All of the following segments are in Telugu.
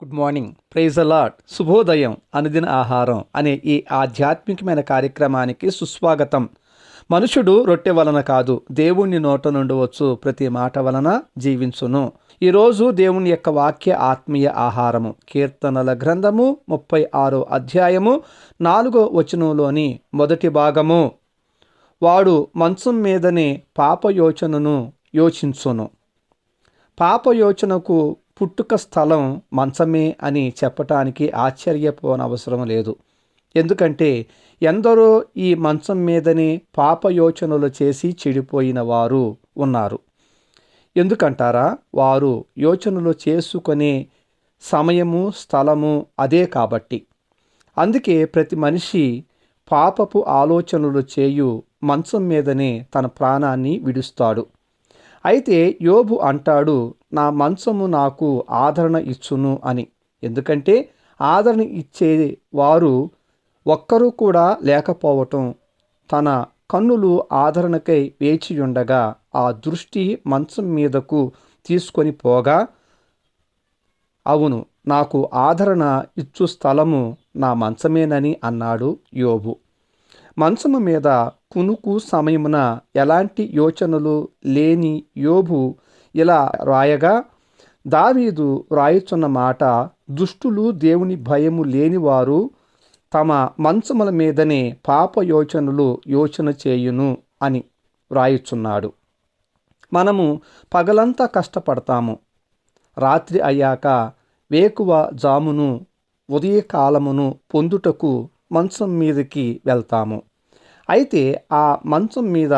Good morning, praise the lord, శుభోదయం, అనుదిన ఆహారం అనే ఈ ఆధ్యాత్మికమైన కార్యక్రమానికి సుస్వాగతం. మనుషుడు రొట్టె వలన కాదు, దేవుని నోట నుండి వచ్చు ప్రతి మాట వలన జీవించును. ఈరోజు దేవుని యొక్క వాక్య ఆత్మీయ ఆహారము కీర్తనల గ్రంథము 36 అధ్యాయము 4 వచనంలోని మొదటి భాగము. వాడు మంచం మీదనే పాపయోచనను యోచించును. పాపయోచనకు పుట్టుక స్థలం మంచమే అని చెప్పటానికి ఆశ్చర్యపోనవసరం లేదు. ఎందుకంటే ఎందరో ఈ మంచం మీదనే పాపయోచనలు చేసి చెడిపోయిన వారు ఉన్నారు. ఎందుకంటారా? వారు యోచనలు చేసుకునే సమయము స్థలము అదే కాబట్టి. అందుకే ప్రతి మనిషి పాపపు ఆలోచనలు చేయు మంచం మీదనే తన ప్రాణాన్ని విడుస్తాడు. అయితే యోబు అంటాడు, నా మంచము నాకు ఆదరణ ఇచ్చును అని. ఎందుకంటే ఆదరణ ఇచ్చే వారు ఒక్కరూ కూడా లేకపోవటం, తన కన్నులు ఆదరణకై వేచియుండగా ఆ దృష్టి మంచం మీదకు తీసుకొని పోగా, అవును, నాకు ఆదరణ ఇచ్చు స్థలము నా మంచమేనని అన్నాడు యోబు. మంచము మీద కునుకు సమయమున ఎలాంటి యోచనలు లేని యోబు ఇలా రాయగా, దావీదు రాయుచున్న మాట, దుష్టులు దేవుని భయము లేనివారు తమ మంచముల మీదనే పాప యోచనలు యోచన చేయును అని రాయుచున్నాడు. మనము పగలంతా కష్టపడతాము. రాత్రి అయ్యాక వేకువ జామును ఉదయకాలమును పొందుటకు మంచం మీదకి వెళ్తాము. అయితే ఆ మంచం మీద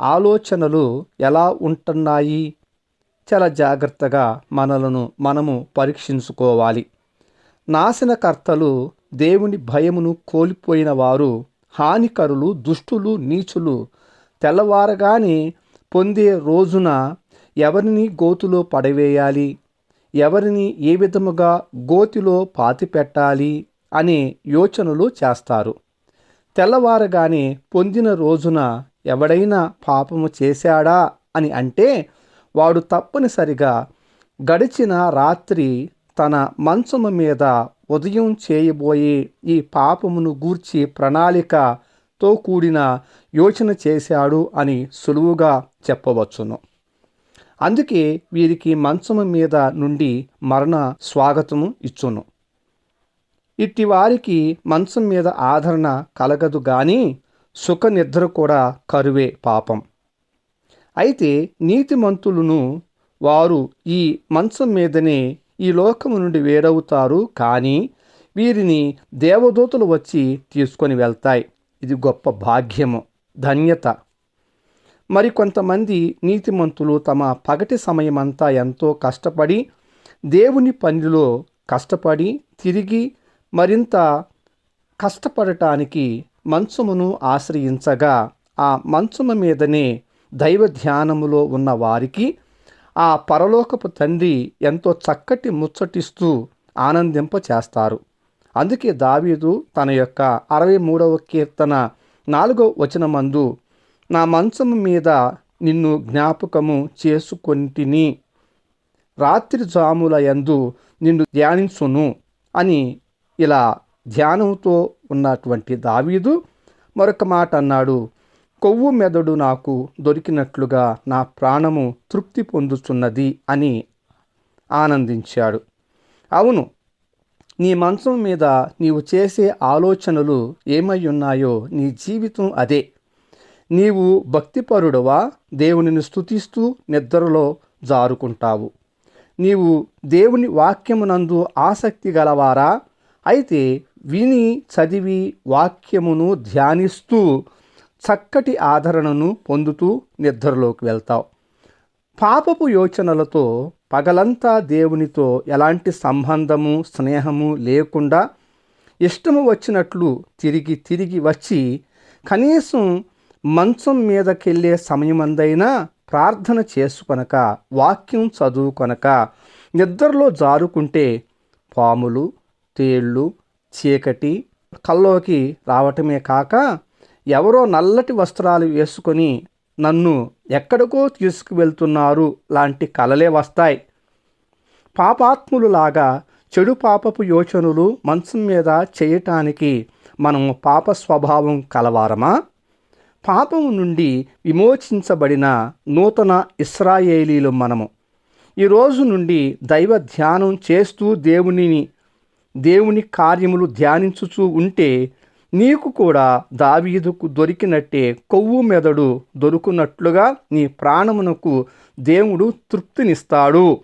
ఆలోచనలు ఎలా ఉంటున్నాయి? చాలా జాగ్రత్తగా మనము పరీక్షించుకోవాలి. నాశనకర్తలు, దేవుని భయమును కోల్పోయిన వారు, హానికరులు, దుష్టులు, నీచులు తెల్లవారగానే పొందే రోజున ఎవరిని గోతిలో పడవేయాలి, ఎవరిని ఏ విధముగా గోతిలో పాతిపెట్టాలి అనే యోచనలు చేస్తారు. తెల్లవారగానే పొందిన రోజున ఎవడైనా పాపము చేశాడా అని అంటే వాడు తప్పనిసరిగా గడిచిన రాత్రి తన మంచము మీద ఉదయం చేయబోయే ఈ పాపమును గూర్చి ప్రణాళికతో కూడిన యోచన చేశాడు అని సులువుగా చెప్పవచ్చును. అందుకే వీరికి మంచము మీద నుండి మరణ స్వాగతము ఇచ్చును. ఇట్టి వారికి మంచం మీద ఆదరణ కలగదు గాని సుఖ నిద్ర కూడా కరువే పాపం. అయితే నీతిమంతులను వారు ఈ మంచం మీదనే ఈ లోకము నుండి వేరవుతారు, కానీ వీరిని దేవదూతలు వచ్చి తీసుకొని వెళ్తాయి. ఇది గొప్ప భాగ్యము, ధన్యత. మరి కొంతమంది నీతిమంతులు తమ పగటి సమయమంతా ఎంతో కష్టపడి దేవుని పనిలో కష్టపడి తిరిగి మరింత కష్టపడటానికి మంచమును ఆశ్రయించగా, ఆ మంచము మీదనే దైవ ధ్యానములో ఉన్న వారికి ఆ పరలోకపు తండ్రి ఎంతో చక్కటి ముచ్చటిస్తూ ఆనందింప చేస్తారు. అందుకే దావీదు తన యొక్క 63వ కీర్తన 4వ వచనమందు, నా మంచము మీద నిన్ను జ్ఞాపకము చేసుకొంటిని, రాత్రి జాముల యందు నిన్ను ధ్యానించును అని ఇలా ధ్యానంతో ఉన్నటువంటి దావీదు మరొక మాట అన్నాడు, కొవ్వు మెదడు నాకు దొరికినట్లుగా నా ప్రాణము తృప్తి పొందుతున్నది అని ఆనందించాడు. అవును, నీ మంచం మీద నీవు చేసే ఆలోచనలు ఏమై ఉన్నాయో నీ జీవితం అదే. నీవు భక్తిపరుడవా? దేవునిని స్తుతిస్తూ నిద్రలో జారుకుంటావు. నీవు దేవుని వాక్యమునందు ఆసక్తి గలవారా? అయితే విని చదివి వాక్యమును ధ్యానిస్తూ చక్కటి ఆదరణను పొందుతూ నిద్రలోకి వెళ్తావు. పాపపు యోచనలతో పగలంతా దేవునితో ఎలాంటి సంబంధము స్నేహము లేకుండా ఇష్టము వచ్చినట్లు తిరిగి తిరిగి వచ్చి కనీసం మంచం మీదకెళ్ళే సమయమందైనా ప్రార్థన చేసుకొనక, వాక్యం చదువుకొనక నిద్రలో జారుకుంటే పాములు, తేళ్ళు, చీకటి కల్లోకి రావటమే కాక ఎవరో నల్లటి వస్త్రాలు వేసుకొని నన్ను ఎక్కడికో తీసుకువెళ్తున్నారు లాంటి కలలే వస్తాయి. పాపాత్ములులాగా చెడు పాపపు యోచనలు మంచం మీద చేయటానికి మనం పాప స్వభావం కలవారమా? పాపము నుండి విమోచించబడిన నూతన ఇశ్రాయేలీలు మనము. ఈ రోజు నుండి దైవ ధ్యానం చేస్తూ దేవుని కార్యములు ధ్యానించుచూ ఉంటే నీకు కూడా దావీదుకు దొరికినట్టే కొవ్వు మెదడు దొరుకున్నట్లుగా నీ ప్రాణమునకు దేవుడు తృప్తినిస్తాడు.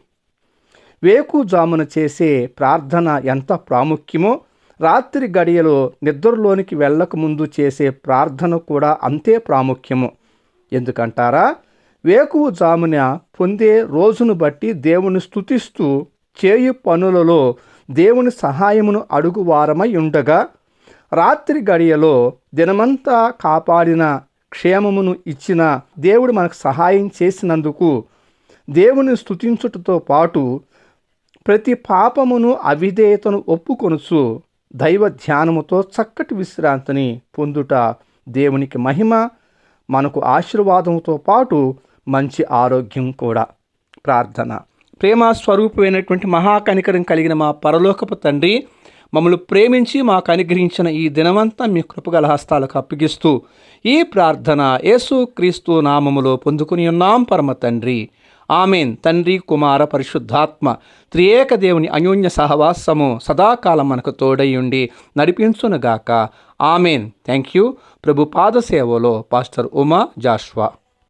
వేకుజామున చేసే ప్రార్థన ఎంత ప్రాముఖ్యమో రాత్రి గడియలో నిద్రలోనికి వెళ్ళకముందు చేసే ప్రార్థన కూడా అంతే ప్రాముఖ్యము. ఎందుకంటారా? వేకువజామున పొందే రోజును బట్టి దేవుని స్తుతిస్తూ చేయు పనులలో దేవుని సహాయమును అడుగువారమై ఉండగా, రాత్రి గడియలో దినమంతా కాపాడిన క్షేమమును ఇచ్చిన దేవుడు మనకు సహాయం చేసినందుకు దేవుని స్తుతించుటతో పాటు ప్రతి పాపమును అవిధేయతను ఒప్పుకొనుచు దైవ ధ్యానముతో చక్కటి విశ్రాంతిని పొందుట దేవునికి మహిమ, మనకు ఆశీర్వాదంతో పాటు మంచి ఆరోగ్యం కూడా. ప్రార్థన. ప్రేమ స్వరూపమైనటువంటి మహాకనికరం కలిగిన మా పరలోకపు తండ్రి, మమ్మల్ని ప్రేమించి మాకు అనుగ్రహించిన ఈ దినమంతా మీ కృపగల హస్తాలకు అప్పగిస్తూ ఈ ప్రార్థన యేసుక్రీస్తు నామములో పొందుకుని ఉన్నాం పరమ తండ్రి. ఆమెన్. తండ్రి, కుమార, పరిశుద్ధాత్మ త్రియేక దేవుని అన్యోన్య సహవాసము సదాకాలం మనకు తోడై ఉండి నడిపించునుగాక. ఆమెన్. Thank you. ప్రభు పాద సేవలో పాస్టర్ ఉమా జాషువా.